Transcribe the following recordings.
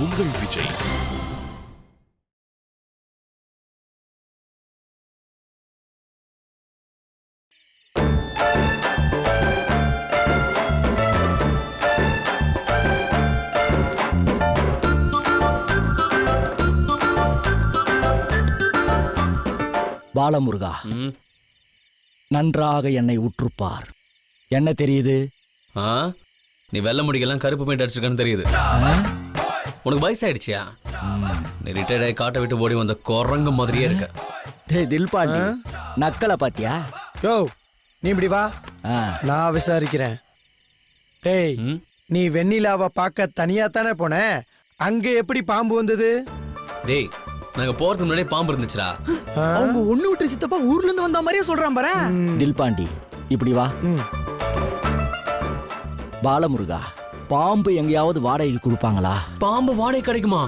உங்கள் விஜய். பாலமுருகா, நன்றாக என்னை உற்றுப்பார். என்ன தெரியுது? நீ வெள்ள முடிக்கெல்லாம் கருப்பு பெயிண்ட் அடிச்சிருக்கன்னு தெரியுது. உனக்கு வயசாயிடுச்சியா? நீ ரிட்டையர்ட் ஆகி காட்டை விட்டு ஓடி வந்த குரங்கு மாதிரியே இருக்க. டேய் தில்பாண்டி, நக்கலை பாத்தியா? யோ, நீ இப்படி வா, நான் விசாரிக்கிறேன். டேய், நீ வெண்ணிலாவை பார்க்க தனியா தானே போன, அங்க எப்படி பாம்பு வந்தது? டேய், நாங்க போறதுக்கு முன்னாடியே பாம்பு இருந்துச்சுடா. அவங்க ஒண்ணு விட்டு சித்தப்பா ஊர்ல இருந்து வந்த மாதிரியே சொல்றான் பாரு. தில்பாண்டி, இப்படி வா. பாலமுருகா, பாம்பு எங்கேயாவது வாடகைக்கு கொடுப்பாங்களா? பாம்பு வாடகை கிடைக்குமா?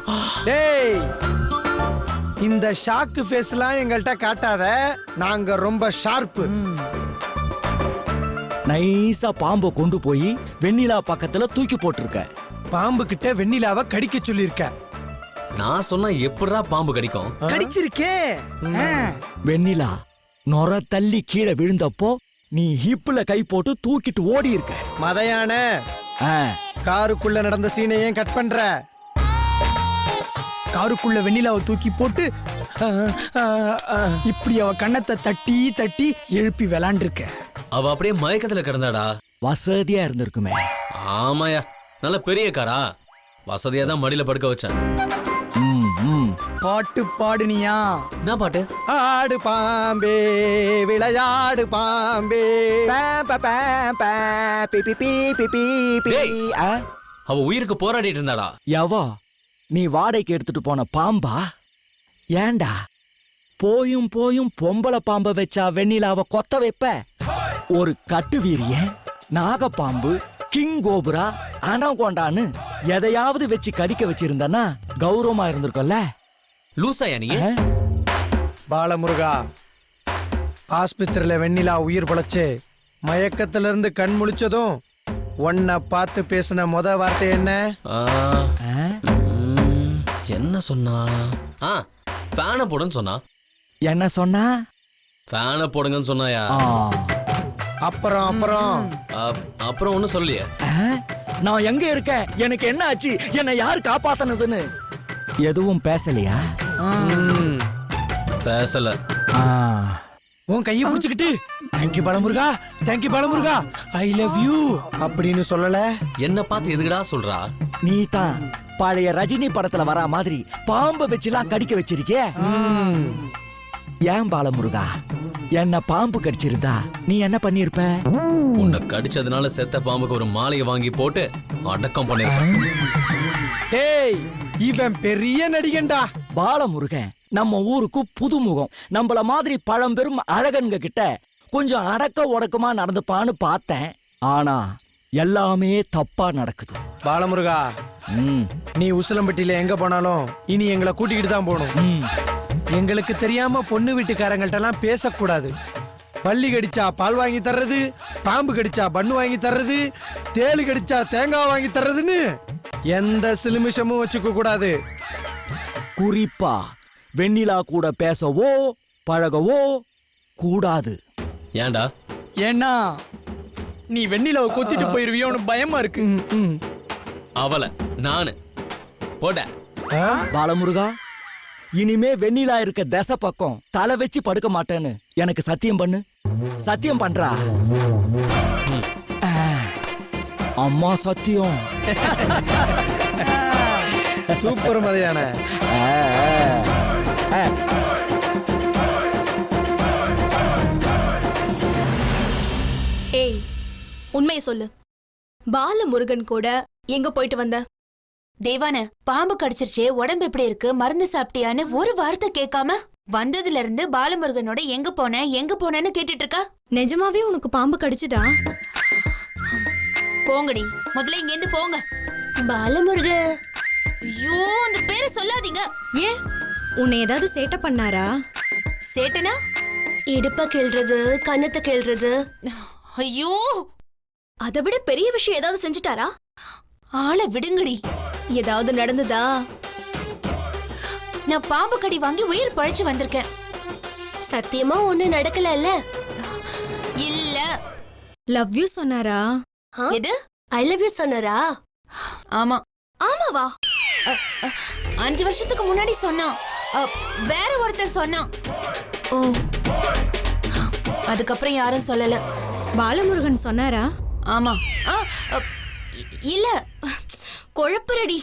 டேய், இந்த ஷாக்கு ஃபேஸ்லாம் எங்கள்கிட்ட காட்டாத, நாங்க ரொம்ப ஷார்ப்பு. நைஸா பாம்பை கொண்டு போய் வெண்ணிலா பக்கத்துல தூக்கி போட்டிருக்க. பாம்பு கிட்ட வெண்ணிலாவை கடிக்க சொல்லியிருக்க. நான் சொன்னா எப்படிடா பாம்பு கடிக்கும்? கடிச்சிருக்கே. வெண்ணிலா நொர தள்ளி கீழே விழுந்தப்போ நீ ஹிப்ல கை போட்டு தூக்கிட்டு ஓடி இருக்க. மதையான காருக்குள்ள நடந்த சீனை ஏன் கட் பண்ற? காருக்குள்ள வெண்ணிலாவை தூக்கி போட்டு இப்படி அவ கண்ணத்தை தட்டி தட்டி எழுப்பி விளாண்டிருக்க. அவ அப்படியே மயக்கத்துல கிடந்தாடா. வசதியா இருந்திருக்குமே. ஆமாயா, நல்ல பெரிய காரா. வசதியா தான் மடியில படுக்க வச்சேன். பாட்டு பாடுனியா? என்ன பாட்டு? ஆடு பாம்பே விளையாடு பாம்பே. அவ உயிருக்கு போராடிட்டு இருந்தாடா. எவா நீ வாடகைக்கு எடுத்துட்டு போன பாம்பா? ஏண்டா போயும் போயும் பொம்பளை பாம்பை வச்சா வெண்ணிலாவை கொத்த வைப்ப? ஒரு கட்டு வீரிய நாகப்பாம்பு, கிங் கோபுரா, அனகொண்டான்னு எதையாவது வச்சு கடிக்க வச்சிருந்தனா கௌரவமா இருந்திருக்கும்ல. லூசாயா நீ? பாலமுருகா, ஆஸ்பத்திரியில வெண்ணிலா உயிர் பொழைச்சு மயக்கத்துல இருந்து கண் முழிச்சதும் உன்னை பார்த்து பேசின முத வார்த்தை என்ன? என்ன சொன்னா? ஃபேனை போடுன்னு சொன்னா. என்ன சொன்னா? ஃபேனை போடுங்கன்னு சொன்னாயா? அப்புறம் அப்புறம் அப்புறம் ஒன்னும் சொல்லியே. நான் எங்க இருக்கேன், எனக்கு என்ன ஆச்சு, என்னை யார் காப்பாத்தனதுன்னு எதுவும் பேசலையா? பேசல. உன் கையை பிடிச்சுக்கிட்டு தேங்க்யூ பாலமுருகா, தேங்க்யூ பாலமுருகா, ஐ லவ் யூ அப்படின்னு சொல்லல. என்ன பார்த்து எதுக்குடா சொல்றா? நீ தான் பழைய ரஜினி படத்துல வரா மாதிரி பாம்பை வச்சுலாம் கடிக்க வச்சிருக்கே. ஏன் பாலமுருகா, என்ன பாம்பு கடிச்சிருந்தா நீ என்ன பண்ணிருப்ப? உன்னை கடிச்சதுனால செத்த பாம்புக்கு ஒரு மாலையை வாங்கி போட்டு அடக்கம் பண்ணிருப்பேன். டேய், இவன் பெரிய நடிகன்டா. பாலமுருகன் நம்ம ஊருக்கு புதுமுகம். நம்மள மாதிரி பழம்பெரும் அழகன்க கிட்ட கொஞ்சம் அடக்க ஒடக்கமா நடந்துப்பான்னு பார்த்தேன். ஆனா எல்லாமே தப்பா நடக்குது. பாலமுருகா, நீ உசிலம்பட்டியில எங்க போனாலும் இனி எங்களை கூட்டிக்கிட்டு தான் போகணும். எங்களுக்கு தெரியாம பொண்ணு வீட்டுக்காரங்கள்ட்ட எல்லாம் பேசக்கூடாது. பள்ளி கடிச்சா பால் வாங்கி தர்றது, பாம்பு கடிச்சா பண்ணு வாங்கி தர்றது, தேளு கடிச்சா தேங்காய் வாங்கி தர்றதுன்னு எந்த சிலுமிஷமும் வச்சுக்க கூடாது. குறிப்பா வெண்ணிலா கூட பேசவோ பழகவோ கூடாது. ஏண்டா? ஏன்னா நீ வெண்ணிலாவை கொத்திட்டு போயிருவியோன்னு பயமா இருக்கு. அவளை நானு போட. பாலமுருகா, இனிமே வெண்ணிலா இருக்க தசை பக்கம் தலை வச்சு படுக்க மாட்டேன்னு எனக்கு சத்தியம் பண்ணு. சத்தியம் பண்றா? அம்மா சத்தியம். சூப்பர் மதியான. ஏய், உண்மையை சொல்லு. பாலமுருகன் கூட எங்க போயிட்டு வந்த? தேவான, பாம்பு கடிச்சிருச்சே, உடம்பு எப்படி இருக்கு, மருந்து சாப்பிட்டியான்னு ஒரு வார்த்தை கேட்காம வந்ததுல இருந்து பாலமுருகனோட எங்க போனேன்னு கேட்டுட்டு இருக்கா. நிஜமாவே உனக்கு பாம்பு கடிச்சுதா? போங்கடி, முதல்ல இங்க இருந்து போங்க. பாலமுருக, ஐயோ, அந்த பேரை சொல்லாதீங்க. ஏன், உன்னை ஏதாவது சேட்டை பண்ணாரா? சேட்டனா? இடுப்ப கிள்றது, கண்ணத்தை கிள்றது. ஐயோ, அதை விட பெரிய விஷயம் ஏதாவது செஞ்சுட்டாரா? ஆளை விடுங்கடி. ஏதாவது நடந்ததா? நான் பாம்பு கடி வாங்கி உயிர் பழைச்சு வந்திருக்கேன். சத்தியமா ஒண்ணு நடக்கலல்ல? இல்ல. லவ் யூ சொன்னாரா? எது? ஐ லவ் யூ சொன்னாரா? ஆமா. ஆமாவா? 5 வருஷத்துக்கு முன்னாடி சொன்னான். வேற ஒருத்தர் சொன்னான். ஓ, அதுக்கப்புறம் யாரும் சொல்லல. பாலமுருகன் சொன்னாரா? ஆமா. இல்ல, குழப்பறடி.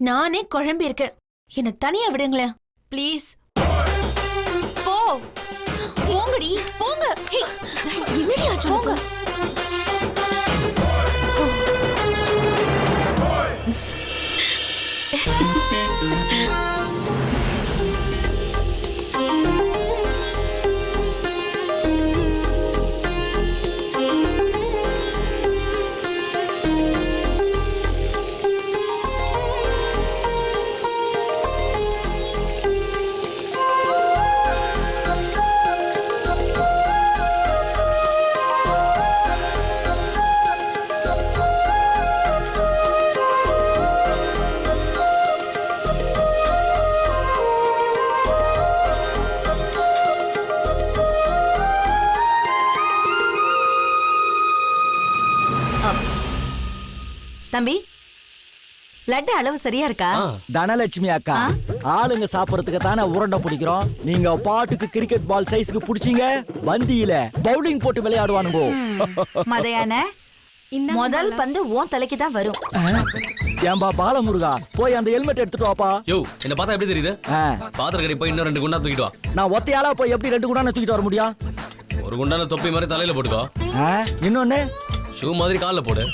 நானே குழம்பி இருக்கேன். என்ன தனியா விடுங்களேன் ப்ளீஸ். போ, போங்கடி, போங்க. ஹே, என்னடி ஆச்சு? போங்க. தம்பி, லட்டு அளவு சரியா இருக்கா? தனலட்சுமி அக்கா, ஆளுங்க சாப்பிடறதுக்கு தானே உருண்டை பிடிக்கிறோம். நீங்க பாட்டுக்கு கிரிக்கெட் பால் சைஸ்க்கு பிடிச்சீங்க, பந்தியில பவுலிங் போட்டு விளையாடுவானுங்கோ. மதையான முதல் பந்து உன் தலைக்கு தான் வரும். ஏன்பா பாலமுருகா, போய் அந்த ஹெல்மெட் எடுத்துட்டு வாப்பா. யோ, என்ன பார்த்தா எப்படி தெரியுது? பாத்திர கடை போய் இன்னும் 2 குண்டா தூக்கிட்டு வா. நான் ஒத்தையாளா போய் எப்படி 2 குண்டான தூக்கிட்டு வர முடியும்? ஒரு குண்டான தொப்பி மாதிரி தலையில போட்டுக்கோ. இன்னொன்னு ஷூ மாதிரி கால்ல போடு.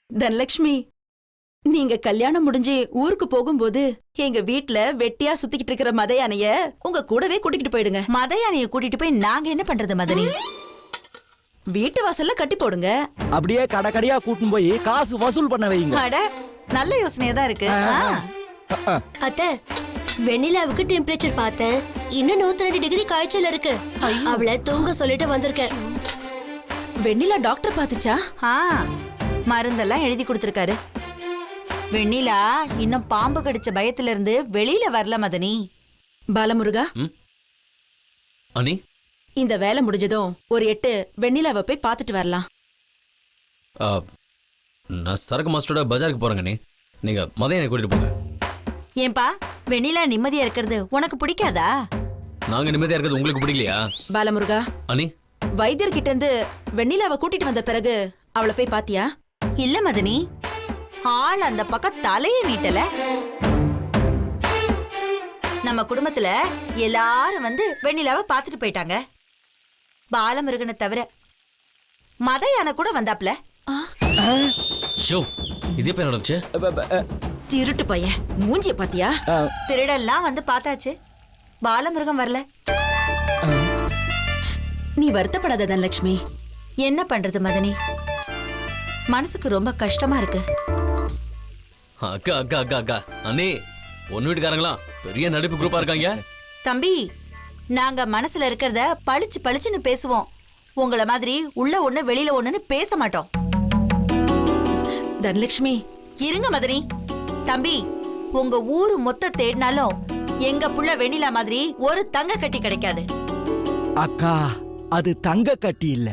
தனலட்சுமி, நீங்க கல்யாணம் முடிஞ்சு ஊருக்கு போகும்போது எங்க வீட்ல வெட்டியா சுத்திக்கிட்டு இருக்கிற மதையானைய உங்க கூடவே கூட்டிட்டு போயிடுங்க. மதையானைய கூட்டிட்டு போய் நாங்க என்ன பண்றது மதனி? வீட்டு வாசல்ல கட்டி போடுங்க. அப்படியே கடைக்கடையா கூட்டின்னு போய் காசு வசூல் பண்ண வைங்க. அட, நல்ல யோசனையா தான் இருக்கு. அத்தை, வெண்ணிலாவுக்கு டெம்பரேச்சர் பார்த்தேன். இன்னும் 102 டிகிரி காய்ச்சல் இருக்கு. அவளை தூங்க சொல்லிட்டு வந்திருக்கேன். வெண்ணிலா டாக்டர் பாத்துச்சா? மருந்தெல்லாம் எழுதி கொடுத்திருக்காரு. வெண்ணிலா இன்னும் பாம்பு கடிச்ச பயத்துல இருந்து வெளியில வரல மதனி. பாலமுருகா, அனி, இந்த வேலை முடிஞ்சதும் ஒரு 8 வெண்ணிலாவை போய் பாத்துட்டு வரலாம். நான் சரக்கு மாஸ்டரோட பஜாருக்கு போறேங்க. நீங்க மதையனை கூட்டிட்டு போங்க. ஏன்பா, வெண்ணிலா நிம்மதியா இருக்கிறது உனக்கு பிடிக்காதா? நாங்க நிம்மதியா இருக்கிறது உங்களுக்கு பிடிக்கலையா? பாலமுருகா, அனி, வைத்தியர்கிட்ட இருந்து வெண்ணிலாவை கூட்டிட்டு வந்த பிறகு அவளை போய் பாத்தியா? இல்ல மதனி, ஆள் அந்த பக்கம் தலைய நீட்டல. நம்ம குடும்பத்துல எல்லாரும் வந்து வெண்ணிலாவை பாத்துட்டு போயிட்டாங்க. பாலமுருகனை தவிர மதையான கூட வந்தாப்ல. ஷோ, இது எப்ப நடந்துச்சு? திருட்டு பையன், மூஞ்சிய பாத்தியா? திருடெல்லாம் வந்து பார்த்தாச்சு, பாலமுருகன் வரல. நீ வருத்தப்படாத தனலட்சுமி. என்ன பண்றது மதனி, மனசுக்கு ரொம்ப கஷ்டமா இருக்கு. அக்கா அக்கா அக்கா அக்கா அண்ணே, பொண்ணு வீட்டுக்காரங்களாம் பெரிய நடிப்பு குரூப்பா இருக்காங்க. தம்பி, நாங்க மனசுல இருக்கிறத பளிச்சு பளிச்சுன்னு பேசுவோம். உங்கள மாதிரி உள்ள ஒண்ணு வெளியில ஒண்ணுன்னு பேச மாட்டோம். தனலட்சுமி, இருங்க மதனி. தம்பி, உங்க ஊரு மொத்த தேடினாலும் எங்க புள்ள வெண்ணிலா மாதிரி ஒரு தங்க கட்டி கிடைக்காது. அக்கா, அது தங்க கட்டி இல்ல,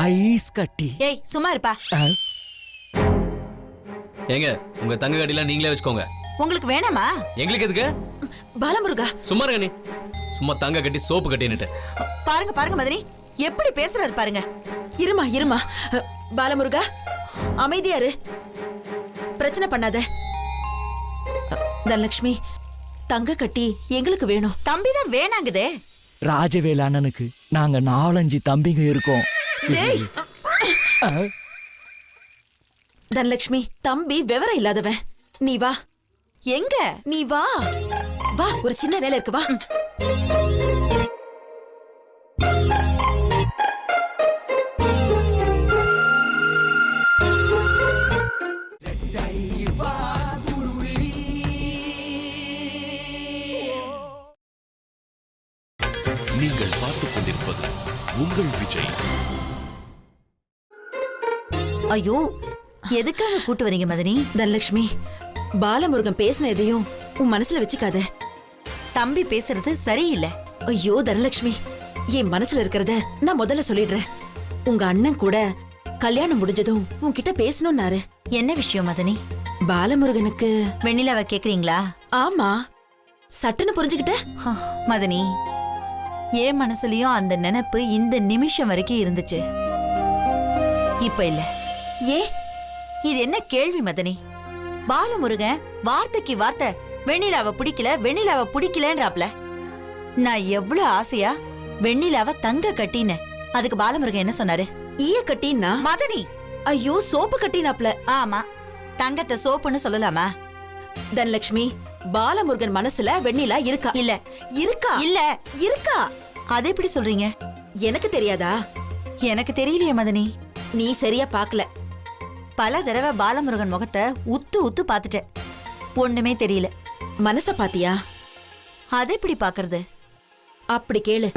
ஐஸ் கட்டி. ஏய், சும்மா இருப்பா. ஏங்க, உங்க தங்க கட்டிலாம் நீங்களே வச்சுக்கோங்க. உங்களுக்கு வேணாமா? எங்களுக்கு எதுக்கு? பாலமுருகா, சும்மா இருங்க நீ. சும்மா தங்க கட்டி சோப்பு கட்டின்னுட்டு. பாருங்க பாருங்க மதனி, எப்படி பேசுறாரு பாருங்க. இருமா இருமா. பாலமுருகா, அமைதியாரு, பிரச்சனை பண்ணாத. தனலட்சுமி, தங்க கட்டி எங்களுக்கு வேணும். தம்பிதான் வேணாங்குதே. ராஜவேல் அண்ணனுக்கு நாங்க 4-5 தம்பிங்க இருக்கோம். டேய், தனலட்சுமி, தம்பி விவரம் இல்லாதவன். நீ வா. எங்க? நீ வா வா, ஒரு சின்ன வேலை இருக்கு, வா. நீங்கள் பார்த்துக் கொண்டிருப்பது உங்கள் விஜய். ஐயோ, எதுக்காக கூட்டு வரீங்க மதனி? தனலட்சுமி, பாலமுருகன் பேசின எதையும் உன் மனசுல வச்சுக்காத. தம்பி பேசுறது சரியில்லை. ஐயோ தனலட்சுமி, என் மனசுல இருக்கிறத நான் முதல்ல சொல்லிடுறேன். உங்க அண்ணன் கூட கல்யாணம் முடிஞ்சதும் உன்கிட்ட பேசணும்னாரு. என்ன விஷயம் மதனி? பாலமுருகனுக்கு வெண்ணிலாவை கேக்குறீங்களா? ஆமா. சட்டுன்னு புரிஞ்சுக்கிட்ட மதனி. என் மனசுலயும் அந்த நினைப்பு இந்த நிமிஷம் வரைக்கும் இருந்துச்சு. இப்ப இல்ல. ஏ, இது என்ன கேள்வி மதனி? பாலமுருகன் வார்த்தைக்கு வார்த்தை வெண்ணிலாவை பிடிக்கல வெண்ணிலாவை பிடிக்கலன்றாப்ல. நான் எவ்வளவு ஆசையா வெண்ணிலாவை தங்க கட்டின. அதுக்கு பாலமுருகன் என்ன சொன்னாரு? ஈய கட்டினா மதனி. ஐயோ, சோப்பு கட்டினாப்ல. ஆமா, தங்கத்தை சோப்புன்னு சொல்லலாமா? தனலட்சுமி, பாலமுருகன் மனசுல வெண்ணிலா இருக்கா? இல்ல. இருக்கா? இல்ல. இருக்கா? அது எப்படி சொல்றீங்க? எனக்கு தெரியாதா? எனக்கு தெரியலையே மதனி. நீ சரியா பாக்கல. பல தடவை பாலமுருகன் முகத்தை உத்து உத்து பாத்துட்டேன். ஒண்ணுமே தெரியல. மனச பாத்தியா? அது எப்படி பாக்குறது? அப்படி கேளு.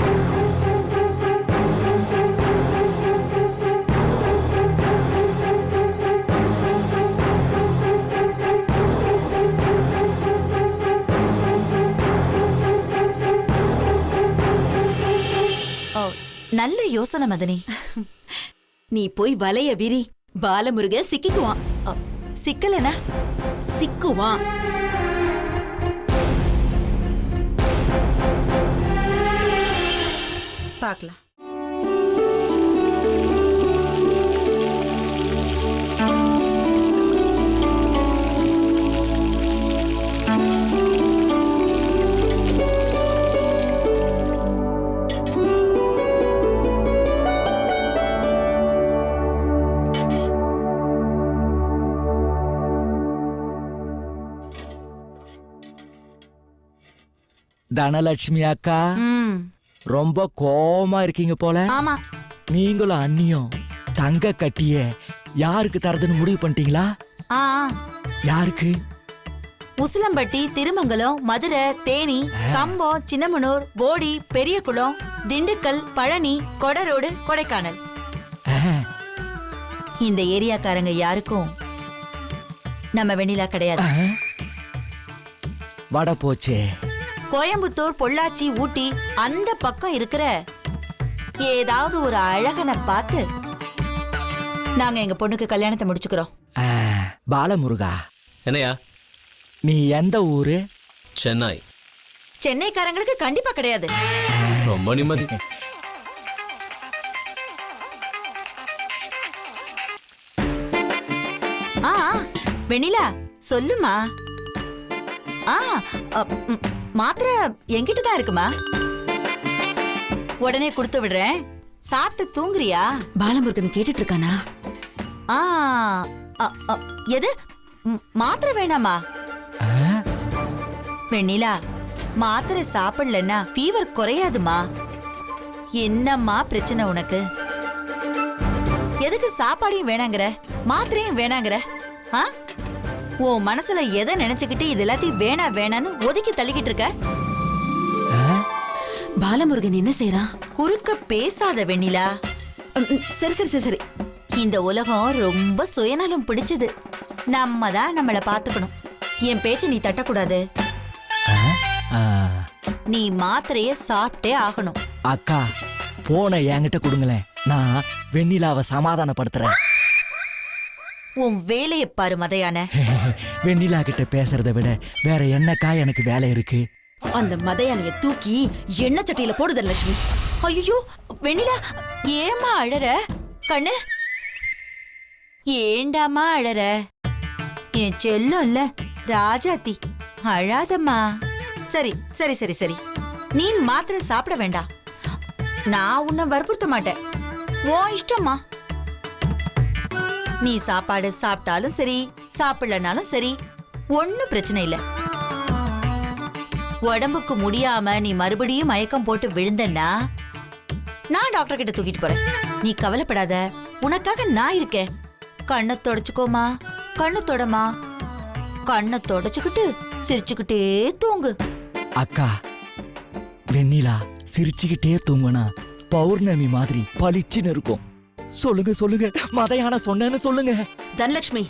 நல்ல யோசனை மதனி. நீ போய் வலைய விரி. பாலமுருக சிக்கிக்குவான். சிக்கலனா சிக்குவான். பார்க்கலாம். தனலட்சுமி அக்கா, ரொம்ப கோவமா இருக்கீங்க போல. ஆமா. நீங்களும் அண்ணியும் தங்க கட்டிய யாருக்கு தரதுன்னு முடிவு பண்ணிட்டீங்களா? யாருக்கு? உசிலம்பட்டி, திருமங்கலம், மதுரை, தேனி, கம்பம், சின்னமனூர், போடி, பெரியகுளம், திண்டுக்கல், பழனி, கொடரோடு, கொடைக்கானல். இந்த ஏரியாக்காரங்க யாருக்கும் நம்ம வெண்ணிலா கிடையாது. வட போச்சே. கோயம்புத்தூர், பொள்ளாச்சி, ஊட்டி அந்த பக்கம் இருக்கிற ஏதாவது ஒரு அழகனை பார்த்து நாங்க எங்க பொண்ணுக்கு கல்யாணத்தை முடிச்சுக்கிறோம். பாலமுருகா, என்னையா? நீ எந்த ஊரு? சென்னை. சென்னைக்காரங்களுக்கு கண்டிப்பா கிடையாது. ரொம்ப நிம்மதி. வெண்ணிலா சொல்லுமா. மாத்திரை என்கிட்ட தான் இருக்குமா. உடனே கொடுத்து விடுறேன். சாப்பிட்டு தூங்குறியா? பாலமுருகன் கேட்டுட்டு இருக்கானா? எது மாத்திரை வேணாமா? வெண்ணிலா, மாத்திரை சாப்பிடலன்னா ஃபீவர் குறையாதுமா. என்னம்மா பிரச்சனை உனக்கு? எதுக்கு சாப்பாடையும் வேணாங்கிற மாத்திரையும் வேணாங்கிற? உன் மனசுல எதை நினைச்சுக்கிட்டு இது எல்லாத்தையும் வேணா வேணான்னு ஒதுக்கி தள்ளிக்கிட்டு இருக்க? பாலமுருகன் என்ன செய்யறான்? குறுக்க பேசாத வெண்ணிலா. சரி சரி சரி சரி. இந்த உலகம் ரொம்ப சுயநலம் பிடிச்சது. நம்ம தான் நம்மளை பாத்துக்கணும். என் பேச்ச நீ தட்டக்கூடாது. நீ மாத்திரைய சாப்பிட்டே ஆகணும். அக்கா, போன என்கிட்ட கொடுங்களேன். நான் வெண்ணிலாவை சமாதானப்படுத்துறேன். உன் வேலையை பாரு மதையான. வெண்ணிலா கிட்ட பேசுறதை விட வேற என்னக்கா எனக்கு வேலை இருக்கு? அந்த மதையானைய தூக்கி எண்ணெய் சட்டியில போடுதல் லட்சுமி. ஐயோ வெண்ணிலா, ஏமா அழற? கண்ணு, ஏண்டாமா அழற? என் செல்லம் இல்ல ராஜாத்தி, அழாதம்மா. சரி சரி சரி சரி, நீ மாத்திரை சாப்பிட வேண்டாம். நான் உன்னை வற்புறுத்த மாட்டேன். உன் இஷ்டமா. நீ சாப்பாடு சாப்பிட்டாலும் சரி சாப்பிடலனாலும் சரி ஒன்னும் பிரச்சனை இல்ல. உடம்புக்கு முடியாம நீ மறுபடியும் மயக்கம் போட்டு விழுந்தன்னா நான் டாக்டர் கிட்ட தூக்கிட்டு போறேன். நீ கவலைப்படாத, உனக்காக நான் இருக்கேன். கண்ணை தொடச்சுக்கோமா, கண்ணு தொடமா. கண்ணை தொடச்சுக்கிட்டு சிரிச்சுக்கிட்டே தூங்கு. அக்கா, வெண்ணிலா சிரிச்சுக்கிட்டே தூங்குனா பௌர்ணமி மாதிரி பளிச்சுன்னு இருக்கும். சொல்லுங்க சொல்லுங்க மதையான சொன்னேன்னு சொல்லுங்க. தனலட்சுமி,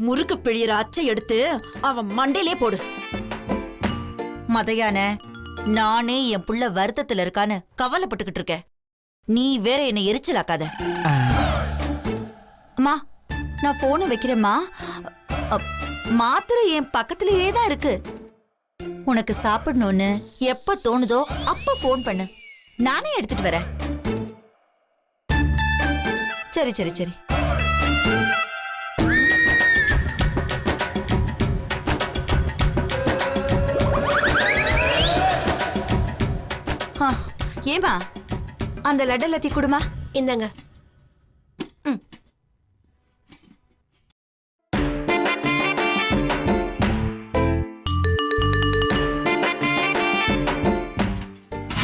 முறுக்கு பிழியிற அச்சை எடுத்து அவன் மண்டையிலே போடு. மதையான, நானே என் புள்ள வருத்தத்துல இருக்கான்னு கவலைப்பட்டுக்கிட்டு இருக்கேன். நீ வேற என்ன எரிச்சலாக்காத. அம்மா, நான் போனை வைக்கிறேம்மா. மாத்திரை என் பக்கத்திலேயே தான் இருக்கு. உனக்கு சாப்பிடணும்னு எப்ப தோணுதோ அப்ப போன் பண்ணு, நானே எடுத்துட்டு வரேன். சரி சரி சரி. ஏமா, அந்த லட்டு எல்லாத்தையும் கொடுமா. இந்தாங்க.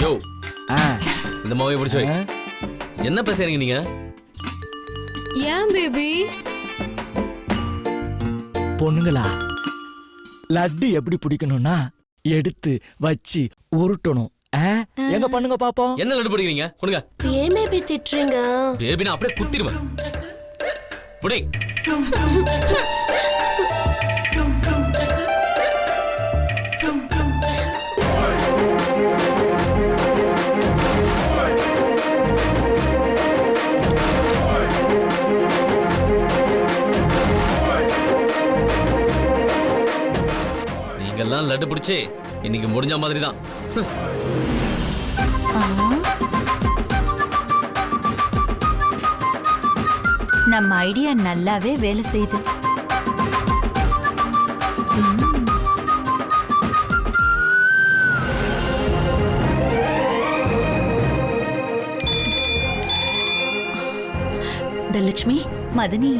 யோ, ஆ, இந்த மாவை பிடிச்சு வை. என்ன பேசுறீங்க நீங்க? ஏன் பேபி? பொண்ணுங்களா, லட்டு எப்படி பிடிக்கணும்னா எடுத்து வச்சு உருட்டணும். எங்க பண்ணுங்க பாப்போம். என்ன லட்டு பிடிக்கிறீங்க? கொடுங்க. ஏன் பேபி திட்டுறீங்க? பேபினா அப்படியே குத்திடுவேன். புடி. நீங்கெல்லாம் லட்டு பிடிச்சி இன்னைக்கு முடிஞ்ச மாதிரி தான். நம்ம ஐடியா நல்லாவே வேலை செய்யுது. தனலட்சுமி, மதனி,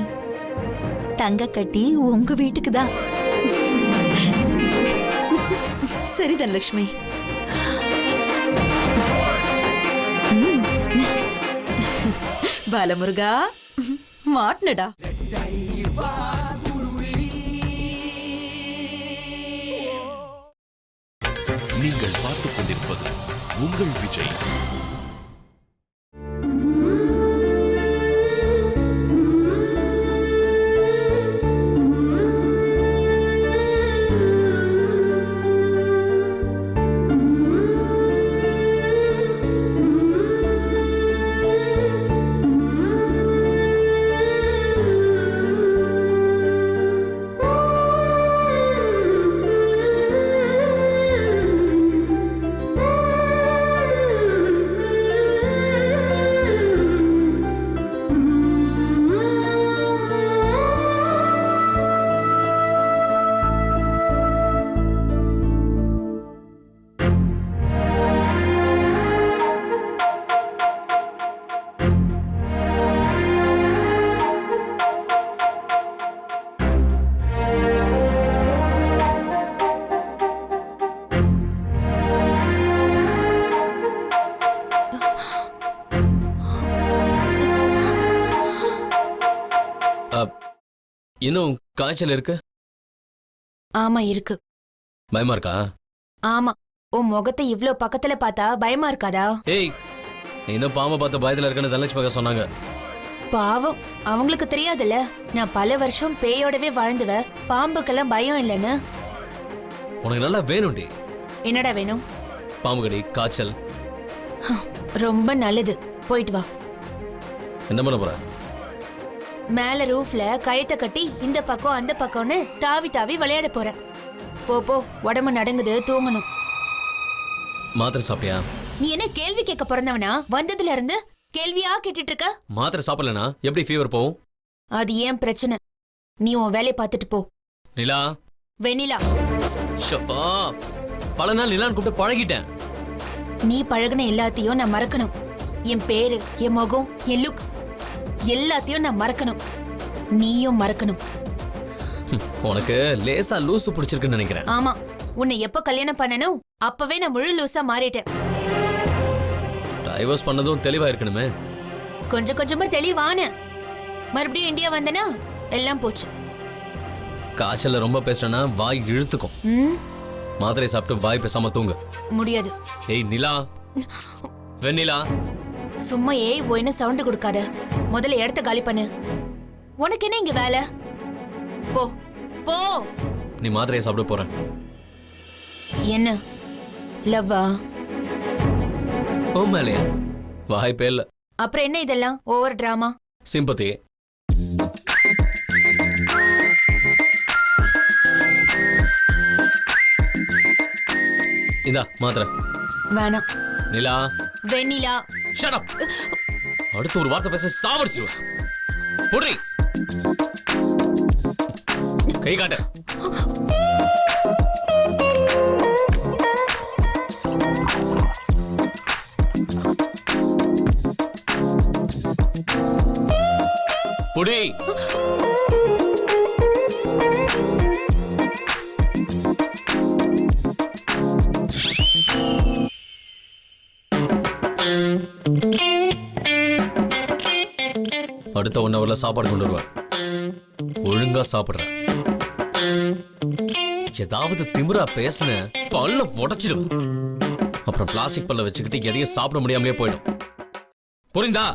தங்க கட்டி உங்க வீட்டுக்கு தான். சரி தனலட்சுமி. பாலமுருகா, மாட்னடா. நீங்கள் பார்த்துக் கொண்டிருப்பது உங்கள் விஜய். இன்னும் காய்ச்சல் இருக்கு? ஆமா இருக்கு. பயமா இருக்கா? ஆமா. உன் முகத்தை இவ்ளோ பக்கத்துல பார்த்தா பயமா இருக்காதா? ஏய், நீ இன்னும் பாம்பை பார்த்த பயத்துல இருக்கன்னு தனலட்சுமி அக்கா சொன்னாங்க. பாவம், அவங்களுக்கு தெரியாதுல்ல நான் பல வருஷம் பேயோடவே வாழ்ந்துவ, பாம்புக்கெல்லாம் பயம் இல்லைன்னு. உனக்கு நல்லா வேணும்டி. என்னடா வேணும்? பாம்பு கடி, காய்ச்சல். ரொம்ப நல்லது, போயிட்டு வா. என்ன பண்ண போற? மேல ரூஃப்ல கயத்தை கட்டி இந்த பக்கம் அந்த பக்கம்னு தாவி தாவி விளையாட போறேன். போ போ, உடம்பு நடுங்குது, தூங்கணும். மாத்திரை சாப்பிட்டியா? நீ என்ன கேள்வி கேட்க பிறந்தவனா? வந்ததுல இருந்து கேள்வியா கேட்டுட்டு இருக்க. மாத்திரை சாப்பிடலனா எப்படி ஃபீவர் போகும்? அது ஏன் பிரச்சனை? நீ உன் வேலையை பார்த்துட்டு போ. நிலா. வெண்ணிலா. ஷப்பா, பல நாள் நிலான்னு கூப்பிட்டு பழகிட்டேன். நீ பழகுன எல்லாத்தையும் நான் மறக்கணும். என் பேரு, என் முகம், என் லுக் எல்லாத்தையும் நான் மறக்கணும். நீயும் மறக்கணும். உனக்கு லேசா லூசு பிடிச்சிருக்குன்னு நினைக்கிறேன். ஆமா, உன்னை எப்ப கல்யாணம் பண்ணனும் அப்பவே நான் முழு லூசா மாறிட்டேன். டைவர்ஸ் பண்ணதும் தெளிவா இருக்கணுமே. கொஞ்சம் கொஞ்சமா தெளிவான. மறுபடியும் இந்தியா வந்தனா எல்லாம் போச்சு. காய்ச்சல்ல ரொம்ப பேசுறேன்னா வாய் இழுத்துக்கும். மாத்திரை சாப்பிட்டு வாய் பேசாம தூங்கு. முடியாது. ஏய் நிலா, வெண்ணிலா, சும்மா ஏய் ஓய்னு சவுண்ட் கொடுக்காத. முதல்ல இடத்த காலி பண்ணு. உனக்கு என்ன இங்க வேலை? போ போ. நீ மாத்திரையை சாப்பிட போறேன். என்ன லவ்வா? ஓ மேலே வாய்ப்பே இல்ல. அப்புறம் என்ன இதெல்லாம் ஓவர் டிராமா? சிம்பத்தி. இதா மாத்திரை. வேணாம். நிலா. வெண்ணிலா. Shut up. அடுத்து ஒரு வார்த்தை பேச சாவடிச்சிருவேன். புடி. கை காட்டு. புடி. அடுத்த 1 ஹவர்ல சாப்பாடு கொண்டு வருவேன். ஒழுங்கா சாப்பிடுறேன். ஏதாவது திமிரா பேசுன பல்ல உடைச்சிடும். அப்புறம் பிளாஸ்டிக் பல்ல வச்சுக்கிட்டு எதையும் சாப்பிட முடியாமலே போயிடும். புரிந்தா?